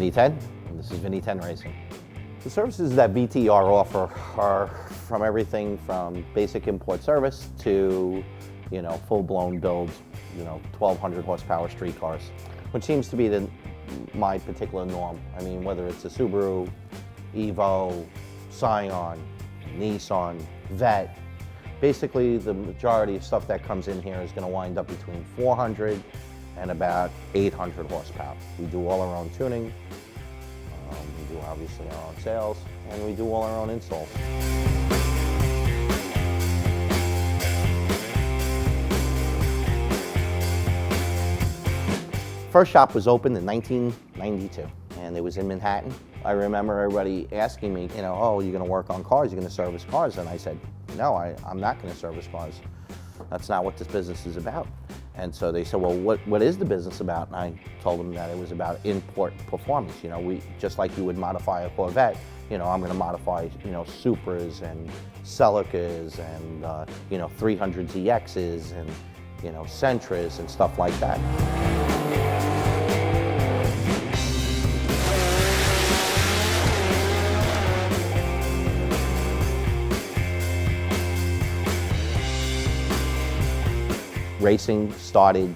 Vinny Ten, and this is Vinny Ten Racing. The services that VTR offer are from everything from basic import service to, full-blown builds, 1,200 horsepower street cars, which seems to be my particular norm. I mean, whether it's a Subaru, Evo, Scion, Nissan, Vet, basically the majority of stuff that comes in here is going to wind up between 400 and about 800 horsepower. We do all our own tuning, we do obviously our own sales, and we do all our own installs. First shop was opened in 1992, and it was in Manhattan. I remember everybody asking me, oh, you're going to work on cars, you're going to service cars, and I said, no, I'm not going to service cars. That's not what this business is about. And so they said, well, what is the business about? And I told them that it was about import performance. We just like you would modify a Corvette, I'm going to modify, Supras and Celicas and, 300ZXs and, Sentras and stuff like that. Racing started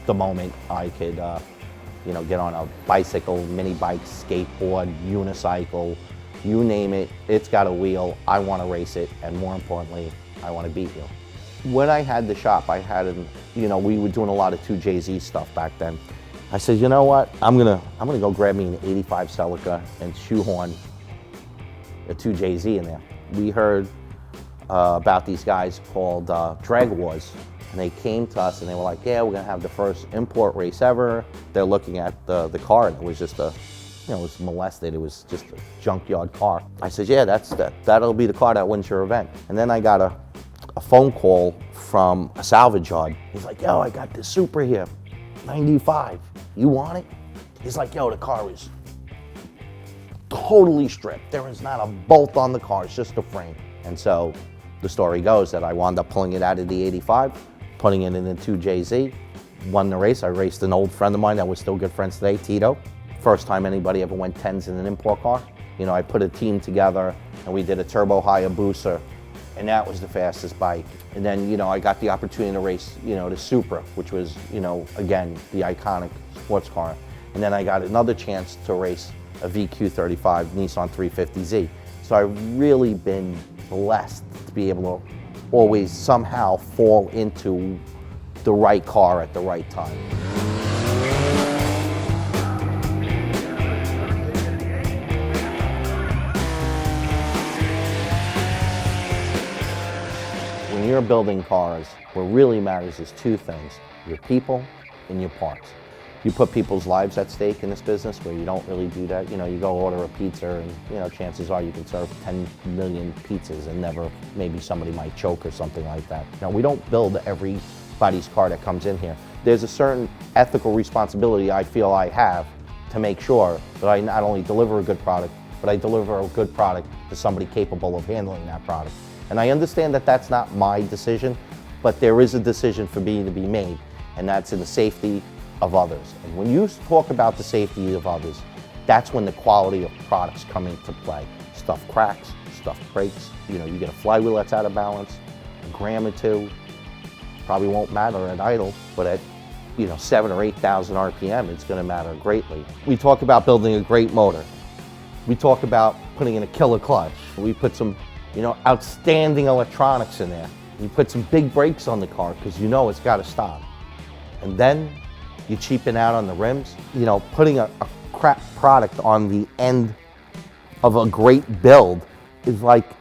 the moment I could, get on a bicycle, mini bike, skateboard, unicycle, you name it, it's got a wheel, I want to race it, and more importantly, I want to beat you. When I had the shop, I had, we were doing a lot of 2JZ stuff back then. I said, you know what, I'm gonna go grab me an 85 Celica and shoehorn a 2JZ in there. We heard about these guys called Drag Wars. And they came to us and they were like, yeah, we're gonna have the first import race ever. They're looking at the car and it was just it was molested. It was just a junkyard car. I said, yeah, that'll be the car that wins your event. And then I got a phone call from a salvage yard. He's like, yo, I got this Super here, 95. You want it? He's like, yo, the car is totally stripped. There is not a bolt on the car, it's just a frame. And so the story goes that I wound up pulling it out of the 85, putting it in the 2JZ, won the race. I raced an old friend of mine that we're still good friends today, Tito. First time anybody ever went 10s in an import car. I put a team together and we did a turbo Hayabusa, and that was the fastest bike. And then, I got the opportunity to race, the Supra, which was, again, the iconic sports car. And then I got another chance to race a VQ35 Nissan 350Z. So I've really been blessed to be able to always somehow fall into the right car at the right time. When you're building cars, what really matters is two things: your people and your parts. You put people's lives at stake in this business where you don't really do that. You go order a pizza and, chances are you can serve 10 million pizzas and never, maybe somebody might choke or something like that. Now, we don't build everybody's car that comes in here. There's a certain ethical responsibility I feel I have to make sure that I not only deliver a good product, but I deliver a good product to somebody capable of handling that product. And I understand that that's not my decision, but there is a decision for me to be made, and that's in the safety of others. And when you talk about the safety of others, that's when the quality of products come into play. Stuff cracks, stuff breaks, you get a flywheel that's out of balance, a gram or two, probably won't matter at idle, but at 7,000 or 8,000 RPM, it's gonna matter greatly. We talk about building a great motor. We talk about putting in a killer clutch. We put some, outstanding electronics in there. We put some big brakes on the car because it's gotta stop. And then you cheapen out on the rims. Putting a crap product on the end of a great build is like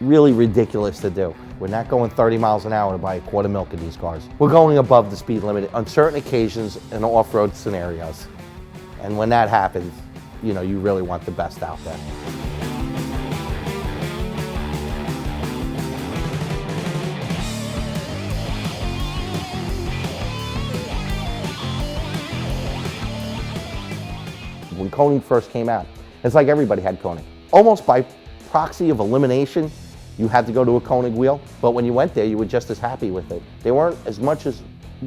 really ridiculous to do. We're not going 30 miles an hour to buy a quart of milk in these cars. We're going above the speed limit on certain occasions in off-road scenarios. And when that happens, you really want the best out there. When Konig first came out, it's like everybody had Konig. Almost by proxy of elimination, you had to go to a Konig wheel, but when you went there, you were just as happy with it. They weren't as much as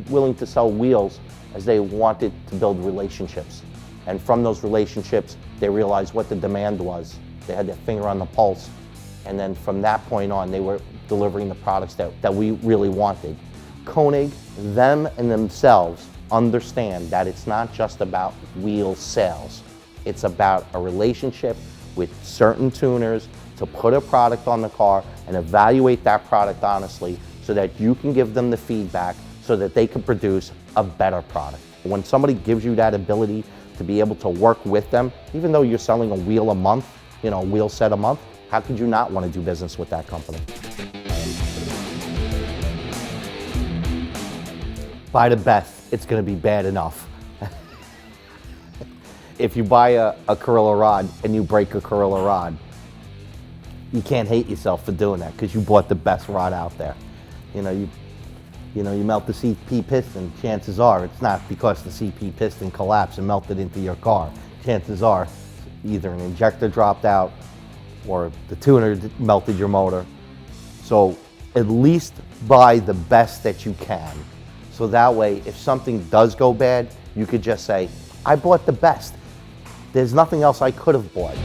willing to sell wheels as they wanted to build relationships. And from those relationships, they realized what the demand was. They had their finger on the pulse. And then from that point on, they were delivering the products that we really wanted. Konig, them and themselves, understand that it's not just about wheel sales. It's about a relationship with certain tuners to put a product on the car and evaluate that product honestly so that you can give them the feedback so that they can produce a better product. When somebody gives you that ability to be able to work with them, even though you're selling a wheel a month, a wheel set a month, how could you not want to do business with that company? Buy the best, it's going to be bad enough. If you buy a Corilla rod and you break a Corilla rod, you can't hate yourself for doing that because you bought the best rod out there. You melt the CP piston, chances are it's not because the CP piston collapsed and melted into your car. Chances are either an injector dropped out or the tuner melted your motor. So at least buy the best that you can. So that way, if something does go bad, you could just say, I bought the best. There's nothing else I could have bought.